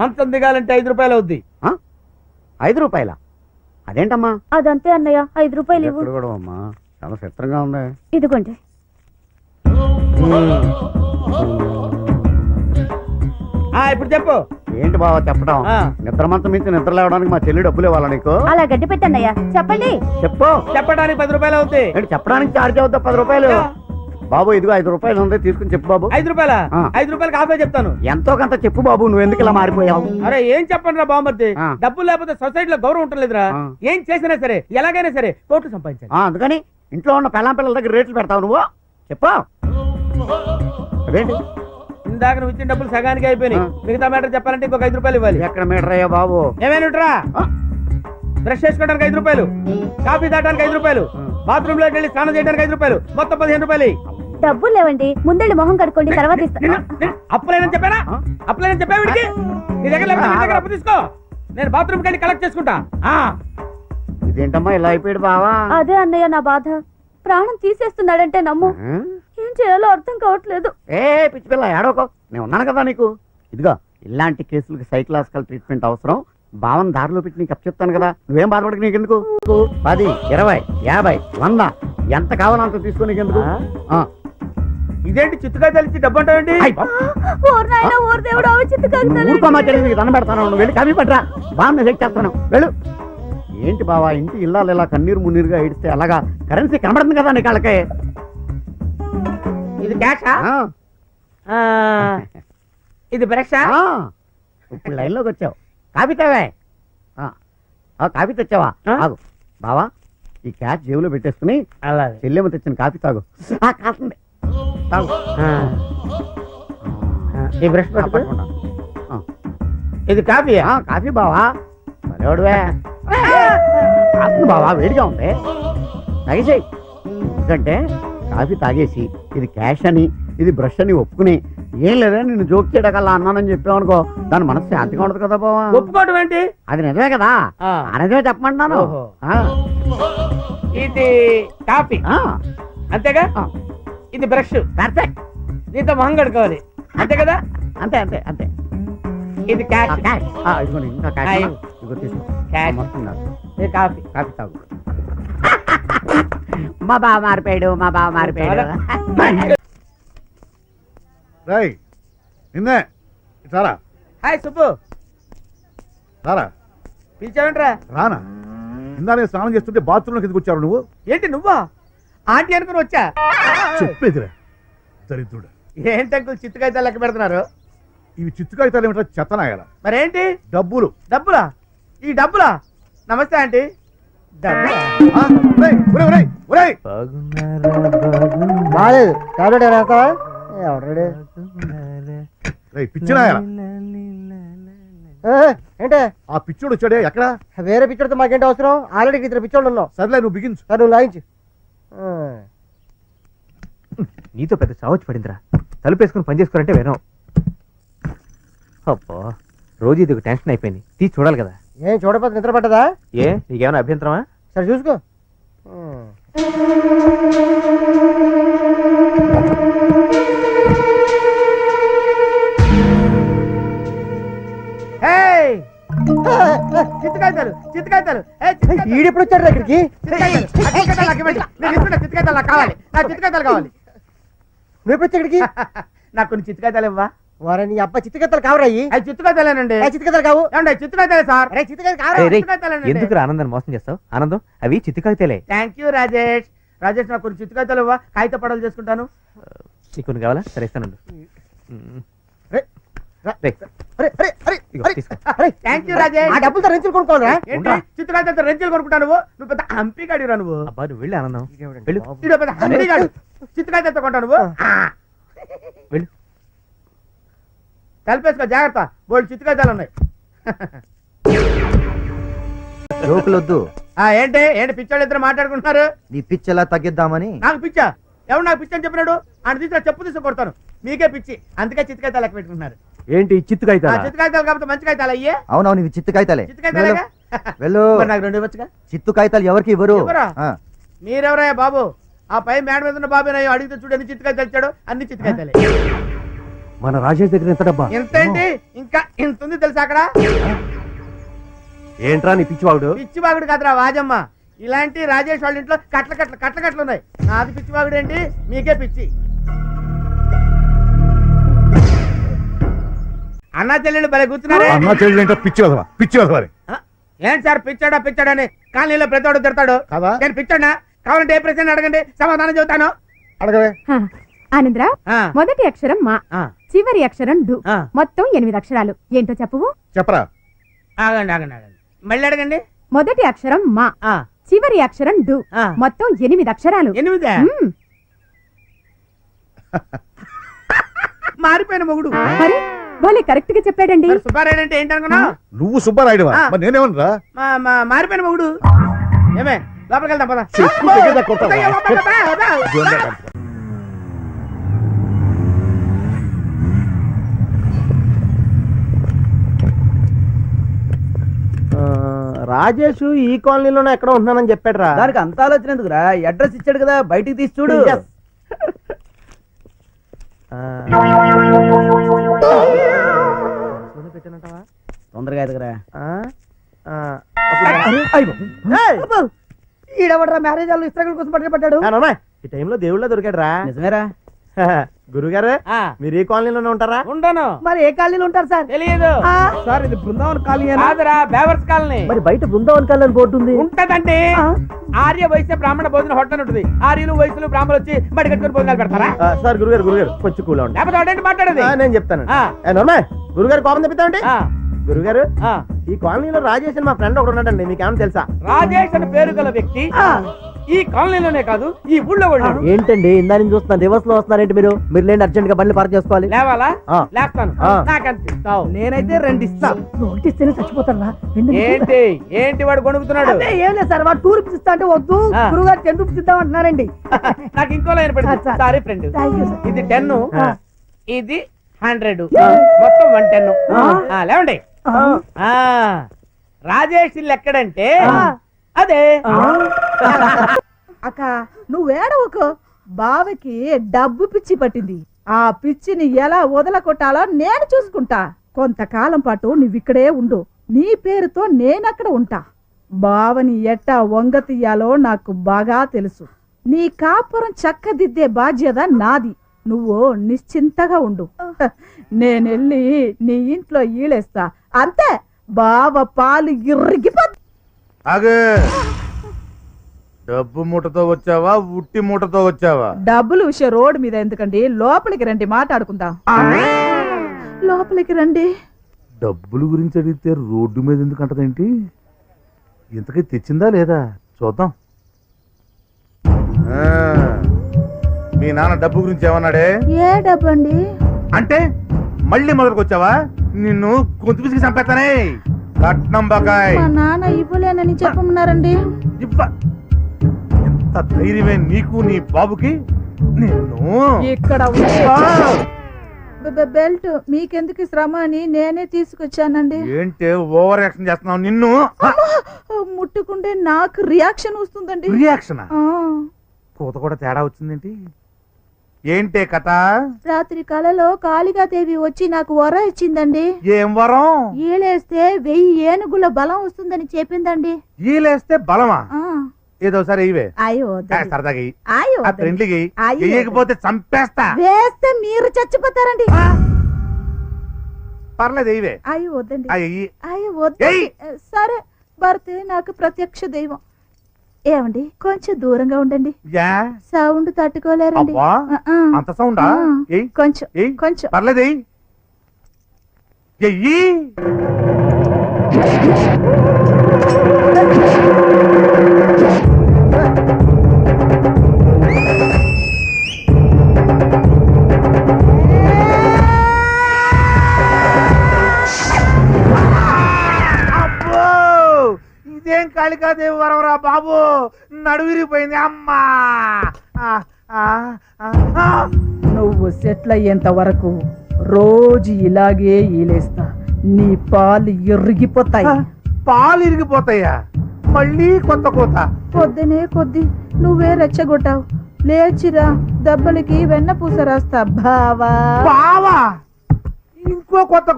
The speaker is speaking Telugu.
మంచం దిగాలంటే 5 రూపాయలు అవుద్ది. 5 రూపాయల? అదేంటమ్మా? అదంతే అన్నయ్య, 5 రూపాయలు ఇవ్వు. కూడా అమ్మా చాలా చిత్రంగా ఉంది. ఇదిగోండి. ఇప్పుడు చెప్పు. ఏంటి బావా చెప్పడం? నిద్ర మంచం మించి నిద్ర లేవడానికి మా చెల్లి డబ్బులు ఇవ్వాలా నీకు? అలా గడ్డి పెట్టన్నయ్య, చెప్పండి. చెప్పు. చెప్పడానికి 10 రూపాయలు అవుతాయి. ఏంటి చెప్పడానికి చార్జ్ అవుతా? 10 రూపాయలు బాబు. ఇదిగో 5 రూపాయలు ఉంది, తీసుకుని చెప్పు బాబు. 5 రూపాయల? 5 రూపాయలు కాఫీ చెప్తాను. ఎంతో కొంత చెప్పు బాబు. నువ్వు ఎందుకు ఇలా మారిపోయావు? అరే ఏం చెప్పండి రా బామ్మర్ది, డబ్బులు లేకపోతే సొసైటీలో గౌరవం ఉంటలేదురా. ఏం చేసినా సరే ఎలాగైనా సరే కోట్లు సంపాదించాలి. అందుకని ఇంట్లో ఉన్న పెళ్ళాం పిల్లల దగ్గర రేట్లు పెడతావు నువ్వు? చెప్పు. అదేంటి ఇందాక నువ్వు ఇచ్చిన డబ్బులు సగానికి అయిపోయినాయి. మిగతా మ్యాటర్ చెప్పాలంటే ఇంకొక 5 రూపాయలు ఇవ్వాలి. ఎక్కడ మీటర్ అయ్యా బాబు? ఏమైనా బ్రష్ చేసుకోవడానికి 5 రూపాయలు, కాఫీ తాగడానికి 5 రూపాయలు, బాత్రూమ్ లోకి వెళ్ళి స్నానం చేయడానికి 5 రూపాయలు, మొత్తం 15 రూపాయలు. డబ్బులు లేవండి, ముందెళ్ళి మొహం కడుక్కోండి, తర్వాత అప్పులేనని చెప్పానా? అప్పులేనని చెప్పా వీడికి. నీ దగ్గర అప్పు తీసుకో, నేను బాత్రూమ్ వెళ్ళి కలెక్ట్ చేసుకుంటా. ఇదేంటమ్మా ఇలా అయిపోయాడు బావా? అదే అన్నయ్య నా బాధ. ప్రాణం తీసేస్తున్నాడంటే నమ్ము. ఏం చేయాలో అర్థం కావట్లేదు. పిచ్చి పిల్ల ఏడోకో, నేను ఉన్నాను కదా నీకు. ఇదిగో ఇలాంటి కేసులకి సైకలాజికల్ ట్రీట్మెంట్ అవసరం. భావన దారిలో పెట్టి నీకు చెప్తాను కదా, నువ్వేం బాధపడక. నీకెందుకు 10, 20, 50, 100 ఎంత కావాలంత తీసుకో. నీకెందుకు? ఇదేంటి చిత్తుగా తెలిసి డబ్బు అంటావేంటి? దండం పెడతాను. నువ్వు వెళ్ళి కవి పట్టరా, బాగా చెక్ చేస్తాను. వెళ్ళు. ఏంటి బావా ఇంటి ఇల్లాలు ఇలా కన్నీరు మున్నీరుగా ఏడిస్తే అలాగా? కరెన్సీ కనబడుతుంది కదా నీ కళ్ళకే. ఇది క్యాషా? ఇది బ్రషా? ఇప్పుడు లైన్లోకి వచ్చావు. కాఫీ తావే? కాఫీ తెచ్చావా? తాగు బావా. ఈ క్యాష్ జేబులో పెట్టేసుకుని చెల్లెమ్మ తెచ్చిన కాఫీ తాగు. కాస్తుంది తాగు. ఈ బ్రష్ పట్టుకో. ఇది కాఫీ? కాఫీ బావా. మరేవాడువే కాస్తుంది బావా, వేడిగా ఉంది. తాగేసేయి. ఎందుకంటే కాఫీ తాగేసి ఇది క్యాష్ అని ఇది బ్రష్ అని ఒప్పుకుని ఏం లేదా నిన్ను జోక్ చేయడకల్లా అన్నానని చెప్పావనుకో, దాని మనసు శాంతిగా ఉండదు కదా బావా. ఒప్పుకోవడం ఏంటి? అది నిజమే కదా, నిజమే చెప్పమంటున్నాను. ఇది కాఫీ అంతేగా? ఇది బ్రష్. పర్ఫెక్ట్. దీంతో మొహం కడుకోవాలి అంతే కదా? అంతే అంతే అంతే. ఇది క్యాష్. ఇదిగోండి ఇంకా క్యాష్. ఇదిగో తీసుకో. ఇది కాఫీ. కాఫీ తాగు. మా బావ మారిపోయాడు, మా బావ మారిపోయాడు. నిన్నే సారా. హాయ్ సుబ్బు. సారా పిలిచావంట్రా? రానా? ఇందా నేను స్నానం చేస్తుంటే బాత్రూంలోకి ఎందుకు వచ్చారు నువ్వు? ఏంటి నువ్వా? ఆంటీ అనుకుని వచ్చా. చెప్పేదిరా దరిద్రుడు. ఏంటి అంకుల్ చిత్తుకాయతాలు లెక్క పెడుతున్నారు? ఇవి చిత్తుకాయతాలు ఏమిటో చెత్తనాయాల. మరేంటి? డబ్బులు. డబ్బులా? ఈ డబ్బులా? నమస్తే ఆంటీ. ఏంటే ఆ పిచ్చోడు వచ్చాడే ఎక్కడ? వేరే పిచ్చోడితో మాకేంటి అవసరం? ఆల్రెడీ 2 పిచ్చోళ్ళు ఉన్నావు. సర్లే నువ్వు బిగించు. నువ్వు లాయించు. నీతో పెద్ద చావచ్చు పడిందిరా. తలుపేసుకుని పని చేసుకోరంటే వినవు. అబ్బా రోజు ఇది ఒక టెన్షన్ అయిపోయింది. తీసి చూడాలి కదా. ఏం చూడపోతే నిద్ర పట్టదా? నీకేమైనా అభ్యంతరమా? సరే చూసుకో. చిత్తుకాయతాలు చిత్తుకాయతాలు. ఈడెప్పుడు వచ్చాడు దగ్గరికి? చిత్తుకాయతాలు కావాలి. నాకు చిత్తుకాయతాలు కావాలి. నువ్వు ఎప్పుడు వచ్చా ఇక్కడికి? నాకు కొన్ని చిత్తుకాయతాలు ఇవ్వా? వారని అబ్బ చిత్తుకాయతాలు కావరాయి? అవి చిత్తుకాయతాలేనండి. చిత్తుకాయతాలు కావు. ఏమండి చిత్తుకాయతాలే సార్. ఎందుకు ఆనందాన్ని మోసం చేస్తావు? ఆనందం అవి చిత్తుకాయతాలే. Thank you Rajesh. రాజేష్ నాకు కొన్ని చిత్తుకాయతాలు ఇవ్వా, కాగిత పడవలు చేసుకుంటాను. నీకు కొన్ని కావాలా? సరే ఇస్తాను. డబ్బులతో రెంచులు కొనుక్కోరా? చిత్తుకాయతాలతో రెంచులు కొనుక్కుంటాను. నువ్వు పెద్ద హంపిగాడిరా నువ్వు. అబ్బా నువ్వు వెళ్ళి ఆనందం. పెద్ద హంపిగాడు. చిత్తుకాయతాలతో కొంటావు నువ్వు. వెళ్ళు. కలిపేసుకో జాగ్రత్త, బోల్డ్ చిత్తుకాయతాలు ఉన్నాయి. జోకులొద్దు. ఏంటి ఏంటి పిచ్చోళ్ళు ఇద్దరు మాట్లాడుకుంటున్నారు? నీ పిచ్చి ఎలా తగ్గిద్దామని. నాకు పిచ్చా? ఎవరు నాకు పిచ్చి అని చెప్పినాడు? ఆయన తీసుకురా చెప్పు తీసుకు కొడతాను. మీకే పిచ్చి, అందుకే చిత్తుకాయతాలు లెక్క పెట్టుకుంటున్నారు. ఏంటి చిత్తుకాయతాలు? చిత్తుకాయతాలు కాబట్టి మంచి కాయతాలు అయ్యే. అవునవును ఇవి చిత్తు కాగితాలే. చిత్తుకాయతాలేగా? వెళ్ళు. నాకు 2 ఇవ్వచ్చుగా? చిత్తు కాగితాలు ఎవరికి ఇవ్వరు. మీరెవరయ్యా బాబు? ఆ పై మేడ మీద ఉన్న బాబేనయ్యో అడిగితే చూడు ఎన్ని చిత్తుకాయతాలు ఇచ్చాడు. అన్ని చిత్తుకాయతాలే. మన రాజేష్ దగ్గర ఎంత డబ్బా ఎంత ఏంటి ఇంకా ఇంత ఉంది తెలుసా అక్కడ ఏంట్రా నీ పిచ్చివాడు పిచ్చి బాగుడు కాదురా వాజమ్మ. ఇలాంటి రాజేష్ వాళ్ళ ఇంట్లో కట్ల ఉన్నాయి. నాది పిచ్చి బాగుడు ఏంటి, మీకే పిచ్చి. అన్నా చెల్లెళ్ళు భలే కూర్చున్నారే. అన్న చెల్లెలు ఏంటో పిచ్చి వదవా అని ఆ, ఏంటి సార్ పిచ్చాడని కాలనీలో ప్రతివాడు తిడతాడు. కదా? నేను పిచ్చాడా? కావాలంటే ఏ ప్రశ్న అడగండి, సమాధానం చెబుతాను. అడగవే. ఆనందరావు, ఆ, మొదటి అక్షరం మా, ఆ, చివరి అక్షరం డు, ఆ. మొత్తం 8 అక్షరాలు. ఏంటో చెప్పవు? చెప్పరా. ఆగండి మళ్ళీ అడగండి. మొదటి అక్షరం మా, ఆ, చివరి అక్షరం డు, ఆ. మొత్తం 8 అక్షరాలు. 8 మ్మ్. మారిపోయిన మొగుడు. మరి భలే కరెక్ట్ గా చెప్పాడండి. మరి సుబ్బారాయుడు అంటే ఏంటనుకున్నా? నువ్వు సుబ్బారాయుడువా? ఆ. మరి నేనేమనరా? మారిపోయిన మొగుడు. ఏమే లోపలికి వెళ్దాం పద. చెప్పు దగ్గర కొడతావా? అయ్యో, అబ్బా, అబ్బా, అబ్బా. రాజేష్ ఈ కాలనీలోనే ఎక్కడ ఉంటున్నానని చెప్పాడు రా. దానికి అంత ఆలోచన ఎందుకురా? అడ్రస్ ఇచ్చాడు కదా, బయటికి తీసి చూడు. Yes. తొందరగా ఎదుగురా. ఈడవడరా మ్యారేజ్ వాళ్ళు ఇస్త్రాకుల కోసం పట్టాడు. ఈ టైంలో దేవుళ్ళ దొరికాడు రా. నిజమేరా? గురుగారు ఆ, మీరు ఈ కాలనీలోనే ఉంటారా? ఉండను. మరి ఏ కాలనీలో ఉంటారు సార్? తెలియదు సార్ ఇది బృందావన్ కాలనీ కాదురా, బేవర్స్ కాలనీ. మరి బయట బృందావన్ కాలనీ బోర్డు ఉంది. ఉంటదండి. ఆర్య వైశ్య బ్రాహ్మణ భోజన హోటల్ ఉంటుంది. ఆర్యులు వయసులు బ్రాహ్మణులు వచ్చి బడి కట్టుకుని భోజనాలు పెడతారా? సార్ గురుగారు కొంచెం కూల్ ఉండండి. లేకపోతే వాడేంటి మాట్లాడేది? నేను చెప్తాను. ఆ. గురుగారు కోపం తెప్పిస్తామండి. ఆ, గురుగారు ఆ. ఈ కాలనీలో రాజేష్ అని మా ఫ్రెండ్ ఒకడు ఉన్నాడండి, మీకు ఏమైనా తెలుసా? రాజేష్ అని పేరు గల వ్యక్తి ఈ కాలనీలోనే కాదు, ఈ ఊళ్ళో ఉన్నాడు. ఏంటండి ఇందా నుంచి చూస్తున్నా రివర్స్ లో వస్తున్నారేంటి మీరు? మీరు లేండి, అర్జెంట్ గా బండి పార్క్ చేసుకోవాలి. లేవాలా? ఆ. లేస్తాను. ఆ. నాకంత ఇస్తావు. నేనైతే 2 ఇస్తా. నోటిస్తేనే చచ్చిపోతారా? ఏంటి వాడు కొనుక్కుతున్నాడు? ఏం లేదు సార్, వాడు 2 రూపీస్ ఇస్తా అంటే వద్దు, ఆ. గురుగారు 10 రూపీస్ ఇద్దాం అంటున్నారండి. నాకు ఇంకో లైన్ పెట్టి. ఆ, sir. Sorry friend, Thank you, sir. ఇది 10, ఆ. ఇది 100, మొత్తం 110. లేవండి. ఆ, రాజేష్ ఇల్లు ఎక్కడంటే అదే. అక్క నువ్వేడవకు, బావకి డబ్బు పిచ్చి పట్టింది. ఆ పిచ్చిని ఎలా వదలకొట్టాలో నేను చూసుకుంటా. కొంతకాలం పాటు నువ్విక్కడే ఉండు, నీ పేరుతో నేనక్కడ ఉంటా. బావని ఎట్టా వంగ తీయాలో నాకు బాగా తెలుసు. నీ కాపురం చక్కదిద్దే బాధ్యత నాది. నువ్వు నిశ్చింతగా ఉండు. నేనెళ్ళి నీ ఇంట్లో ఈలేస్తా, అంతే. బావ పాలు ఇరిగిపో. ఆగే. డబ్బు మూటతో వచ్చావా, ఉట్టి మూటతో వచ్చావా? డబ్బుల విషయం రోడ్డు మీద ఎందుకండి, లోపలికి రండి మాట్లాడుకుందాం. లోపలికి రండి. డబ్బుల గురించి అడిగితే రోడ్డు మీద ఎందుకు అంటదేంటి? ఇంతకీ తెచ్చిందా లేదా చూద్దాం. ఆ, మీ నాన్న డబ్బు గురించి ఏమన్నాడే? ఏ డబ్బండి? అంటే మళ్ళీ మొదలుకు వచ్చావా? నిన్ను గొంతు పిసికి చంపేస్తానే. కట్నం బకాయ్ మా నాన్న ఇవ్వలేనని చెప్పమన్నారండి. ఇవ్వ. ఎంత ధైర్యమే నీకు నీ బాబుకి? నిన్ను ఇక్కడ బెల్ట్ మీకెందుకు శ్రమ అని నేనే తీసుకొచ్చానండి. ఏంటే ఓవర్ యాక్షన్ చేస్తున్నావు? నిన్ను ముట్టుకుంటే నాకు రియాక్షన్ వస్తుందండి. రియాక్షన్ ఆ, కూత కూడా తేడా వచ్చిందేంటి? ఏంటే కథ? రాత్రి కలలో కాళికాదేవి వచ్చి నాకు వర ఇచ్చిందండి. ఏం వరం? ఈలేస్తే 1000 ఏనుగుల బలం వస్తుందని చెప్పిందండి. ఈలేస్తే బలమా? ఆ, ఏదో సరే ఇవే అయ్యో వద్దండి. సరదాగా ఇయ్యి. అయ్యో ఆ వద్దండి. ఫ్రెండ్లీకి అయ్యో. వేయకపోతే చంపేస్తా. వేస్తే మీరు చచ్చిపోతారండి. పర్లేదు ఇవే. అయ్యో వద్దండి. అయ్యి అయ్యో వద్దండి. ఏయ్. సరే, భర్తే నాకు ప్రత్యక్ష దైవం. ఏమండి కొంచెం దూరంగా ఉండండి, యా సౌండ్ తట్టుకోలేరండి. అబ్బా ఆ, అంత సౌండా? ఆ. ఏయ్ కొంచెం ఏయ్ కొంచెం. పర్లేదు ఎయ్యి. ఎయ్యి. అబ్బో ఇదేం కాళికాదేవి వరవరా బాబు, నడువిరిపోయింది అమ్మా. నువ్వు సెటిల్ అయ్యేంత వరకు రోజు ఇలాగే ఈలేస్తా. నీ పాలు ఎరిగిపోతాయి. పాలు ఇరిగిపోతాయా? మళ్ళీ కొత్త కోత. పొద్దునే కొద్ది నువ్వే రెచ్చగొట్టావు. లేచిరా, దెబ్బలకి వెన్న పూస రాస్తా బావా. బావా ఇంకో కొత్త